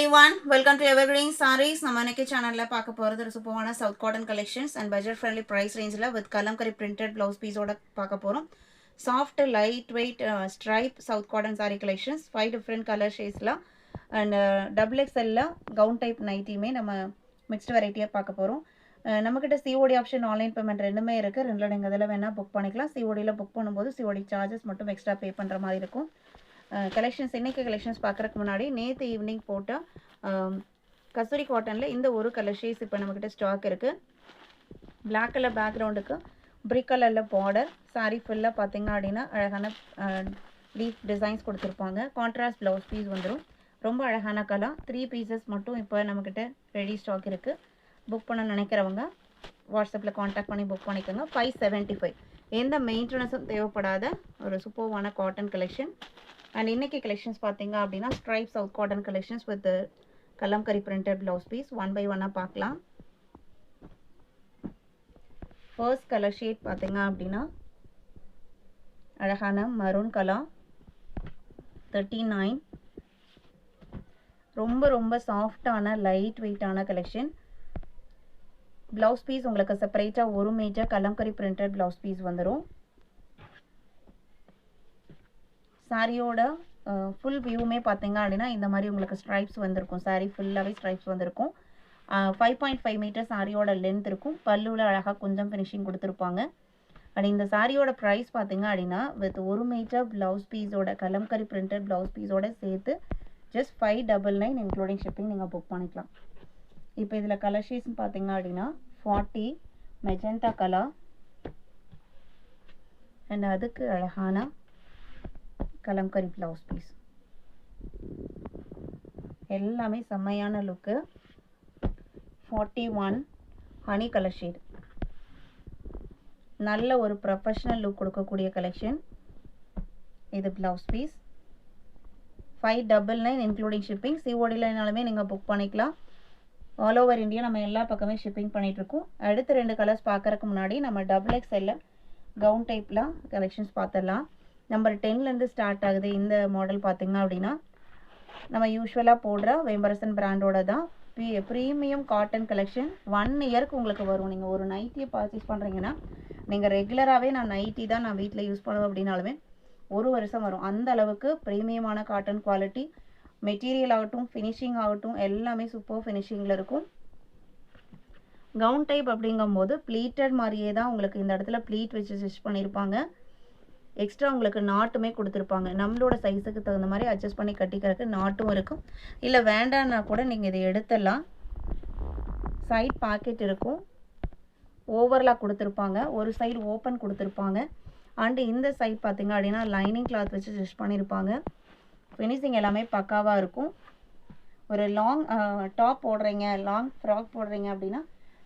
everyone, welcome to Evergreen Sarees. நம்ம இன்னைக்கு சேனல்ல பார்க்க போறது ஒரு சூப்பரான south cotton collections and budget friendly price ரேஞ்சில் வித் கலம்கரி பிரிண்டட் பிளவுஸ் பீஸோட பார்க்க போறோம். Soft light weight stripe south cotton sari collections 5 different colour ஷேட்ஸ்ல அண்ட் டபுள் எக்ஸ்எல்ல கவுன் டைப் நைட்டியுமே நம்ம மிக்ஸ்டு வெரைட்டியாக பார்க்க போகிறோம். நம்மக்கிட்ட சிஓடி ஆப்ஷன் ஆன்லைன் பேமெண்ட் ரெண்டுமே இருக்குது. ரெண்டில் நீங்கள் இதில் வேணால் புக் பண்ணிக்கலாம். சிஓடியில் புக் பண்ணும்போது சிஓடி சார்ஜஸ் மட்டும் எக்ஸ்ட்ரா பே பண்ணுற மாதிரி இருக்கும். கலெக்ஷன்ஸ் இன்றைக்கி கலெக்ஷன்ஸ் பார்க்குறதுக்கு முன்னாடி நேற்று ஈவினிங் போட்டால் கஸ்தூரி காட்டனில் இந்த ஒரு கலர் ஷேட்ஸ் இப்போ நம்மக்கிட்ட ஸ்டாக் இருக்குது. பிளாக் கலர் பேக்ரவுண்டுக்கு பிரிக் கலரில் பார்டர் சாரீ ஃபுல்லாக பார்த்திங்க அப்படின்னா அழகான லீஃப் டிசைன்ஸ் கொடுத்துருப்பாங்க. கான்ட்ராஸ்ட் ப்ளவுஸ் பீஸ் வந்துடும். ரொம்ப அழகான கலர். 3 பீசஸ் மட்டும் இப்போ நம்மக்கிட்ட ரெடி ஸ்டாக் இருக்குது. புக் பண்ண நினைக்கிறவங்க வாட்ஸ்அப்பில் காண்டாக்ட் பண்ணி புக் பண்ணிக்கோங்க. 575 எந்த மெயின்டெனன்ஸும் தேவைப்படாத ஒரு சூப்பர்வான காட்டன் கலெக்ஷன். அண்ட் இன்றைக்கி கலெக்ஷன்ஸ் பார்த்தீங்க அப்படின்னா stripe south cotton collections with Kalamkari printed blouse piece 1 by 1 பார்க்கலாம். ஃபர்ஸ்ட் கலர் ஷேட் பார்த்தீங்க அப்படின்னா அழகான மரூன் கலர் 39. ரொம்ப சாஃப்டான லைட் வெயிட்டான கலெக்ஷன். ப்ளவுஸ் பீஸ் உங்களுக்கு செப்பரேட்டாக ஒரு metre Kalamkari printed blouse piece வந்துடும். சாரியோட ஃபுல் வியூமே பார்த்தீங்க அப்படின்னா இந்த மாதிரி உங்களுக்கு ஸ்ட்ரைப்ஸ் வந்திருக்கும். சாரீ ஃபுல்லாகவே ஸ்ட்ரைப்ஸ் வந்திருக்கும். 5.5 மீட்டர் சாரியோட லென்த் இருக்கும். பல்லுவில் அழகாக கொஞ்சம் ஃபினிஷிங் கொடுத்துருப்பாங்க. அண்ட் இந்த சாரியோட ப்ரைஸ் பார்த்தீங்க அப்படின்னா வித் 1 மீட்டர் ப்ளவுஸ் பீஸோட கலம்கரி பிரிண்டட் ப்ளவுஸ் பீஸோட சேர்த்து ஜஸ்ட் 599 இன்க்ளூடிங் ஷிப்பிங் நீங்கள் புக் பண்ணிக்கலாம். இப்போ இதில் கலர் ஷேட்ஸ்னு பார்த்தீங்க அப்படின்னா 40 மெஜந்தா கலர் அண்ட் அதுக்கு அழகான கலம்கரி ப்ளவுஸ் பீஸ். எல்லாமே செம்மையான லுக்கு. 41 ஹனி கலர் ஷேட். நல்ல ஒரு ப்ரொஃபஷ்னல் லுக் கொடுக்கக்கூடிய கலெக்ஷன். இது ப்ளவுஸ் பீஸ் 599 இன்க்ளூடிங் ஷிப்பிங். சிஓடிலனாலுமே நீங்கள் புக் பண்ணிக்கலாம். ஆல் ஓவர் இந்தியா நம்ம எல்லா பக்கமே ஷிப்பிங் பண்ணிகிட்ருக்கோம். அடுத்த 2 கலர்ஸ் பார்க்குறதுக்கு முன்னாடி நம்ம டபுள் எக்ஸ்எல்ல கவுன் டைப்பில் கலெக்ஷன்ஸ் பார்த்துடலாம். நம்பர் 10லேருந்து ஸ்டார்ட் ஆகுது. இந்த மாடல் பார்த்திங்கன்னா அப்படின்னா நம்ம யூஸ்வலாக போடுற வேம்பரசன் பிராண்டோட தான் ப்ரீமியம் காட்டன் கலெக்ஷன். 1 இயருக்கு உங்களுக்கு வரும். நீங்கள் ஒரு நைட்டியை பர்ச்சேஸ் பண்ணுறீங்கன்னா நீங்கள் ரெகுலராகவே நான் நைட்டி தான் நான் வீட்டில் யூஸ் பண்ணுவேன் அப்படின்னாலுமே 1 வருஷம் வரும். அந்த அளவுக்கு ப்ரீமியமான காட்டன் குவாலிட்டி. மெட்டீரியல் ஆகட்டும் ஃபினிஷிங் ஆகட்டும் எல்லாமே சூப்பர் ஃபினிஷிங்கில் இருக்கும். கவுன் டைப் அப்படிங்கும்போது ப்ளீட்டட் மாதிரியே தான் உங்களுக்கு இந்த இடத்துல ப்ளீட் வச்சு ஸ்டிச் பண்ணியிருப்பாங்க. எக்ஸ்ட்ரா உங்களுக்கு நாட்டுமே கொடுத்துருப்பாங்க. நம்மளோட சைஸுக்கு தகுந்த மாதிரி அட்ஜஸ்ட் பண்ணி கட்டிக்கிறதுக்கு நாட்டும் இருக்கும். இல்லை வேண்டான்னா கூட நீங்கள் இதை எடுத்துடலாம். சைட் பாக்கெட் இருக்கும். ஓவர்லாக் கொடுத்துருப்பாங்க. ஒரு சைடு ஓப்பன் கொடுத்துருப்பாங்க. அண்டு இந்த சைட் பார்த்திங்க அப்படின்னா லைனிங் கிளாத் வச்சு ஸ்டிச் பண்ணியிருப்பாங்க. ஃபினிஷிங் எல்லாமே பக்காவாக இருக்கும். ஒரு லாங் டாப் போடுறீங்க, லாங் ஃப்ராக் போடுறீங்க அப்படின்னா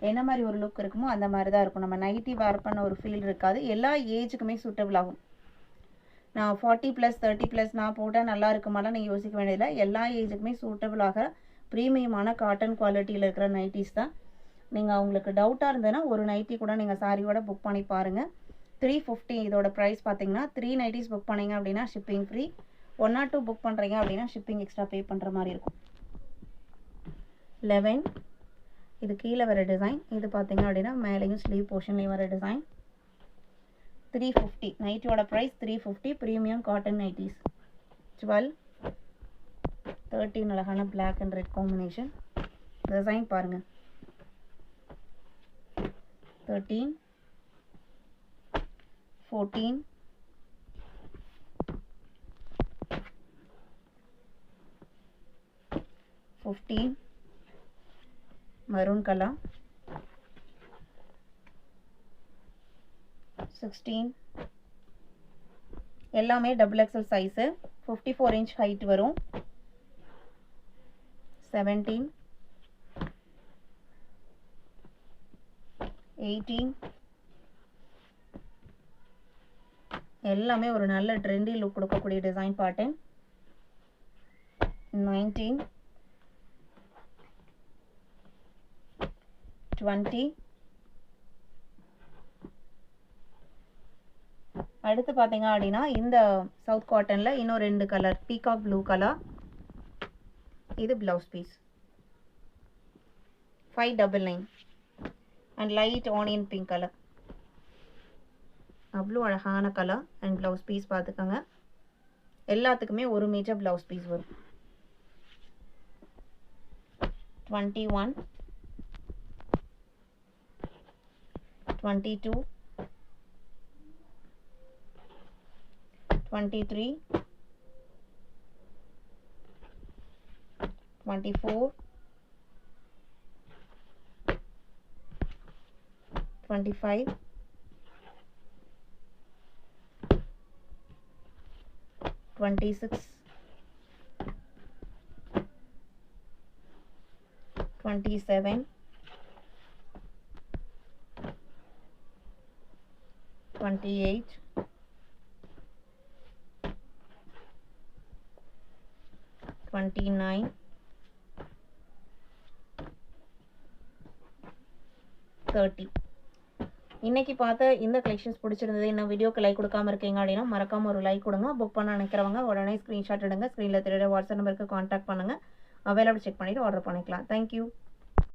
என்ன மாதிரி ஒரு லுக் இருக்குமோ அந்த மாதிரி தான் இருக்கும். நம்ம நைட்டி வேர் பண்ண ஒரு ஃபீல் இருக்காது. எல்லா ஏஜுக்குமே சூட்டபிள் ஆகும். நான் 40+, 30+ நான் போட்டால் நல்லா இருக்குமாலாம் நீங்கள் யோசிக்க வேண்டியதில்லை. எல்லா ஏஜுக்குமே சூட்டபிளாக ப்ரீமியமான காட்டன் குவாலிட்டியில் இருக்கிற நைட்டிஸ் தான். நீங்கள் உங்களுக்கு டவுட்டாக இருந்ததுன்னா ஒரு நைட்டி கூட நீங்கள் சாரியோட புக் பண்ணி பாருங்கள். 350 இதோட ப்ரைஸ் பார்த்தீங்கன்னா 3 நைட்டிஸ் புக் பண்ணிங்க அப்படின்னா ஷிப்பிங் ஃப்ரீ. 1 or 2 புக் பண்ணுறீங்க அப்படின்னா ஷிப்பிங் எக்ஸ்ட்ரா பே பண்ணுற மாதிரி இருக்கும். 11 இது கீழே வர டிசைன். இது பார்த்தீங்க அப்படின்னா மேலேயும் ஸ்லீவ் போர்ஷன்லேயும் வர டிசைன். 350 நைட்டியோட ப்ரைஸ் 350 ப்ரீமியம் காட்டன் நைட்டிஸ். 12 13 அழகான black and red combination. Design பாருங்கள். 13 14 15 maroon color 16 எல்லாமே double XL size 54 inch height வரும். 17 18 எல்லாமே ஒரு நல்ல ட்ரெண்டி லுக் கொடுக்கக்கூடிய டிசைன் பேட்டர்ன். 19 20 அடுத்து பாத்தீங்க அப்படினா இந்த சவுத் காட்டன்ல இன்னும் ரெண்டு கலர் பீகாக் ப்ளூ கலர் இது blouse piece 599 and light onion pink colour. அவ்வளோ அழகான கலர் அண்ட் ப்ளவுஸ் பீஸ் பார்த்துக்கோங்க. எல்லாத்துக்குமே ஒரு மீட்டர் ப்ளவுஸ் பீஸ் வரும். 21, 22, 23, 24, 25, 26, 27, 28, 29, 30. இன்னைக்கு பார்த்த இந்த கலெக்ஷன்ஸ் பிடிச்சிருந்தது. இன்னும் வீடியோக்கு லைக் கொடுக்காம இருக்கீங்க அப்படின்னா மறக்காம ஒரு லைக் கொடுங்க. புக் பண்ண நினைக்கிறவங்க உடனே ஸ்க்ரீன்ஷாட் எடுங்க. ஸ்க்ரீனில் தெரியுற வாட்ஸ்அப் நம்பருக்கு கான்டாக்ட் பண்ணுங்கள். அவைலபிள் செக் பண்ணிவிட்டு ஆர்டர் பண்ணிக்கலாம். தேங்க்யூ.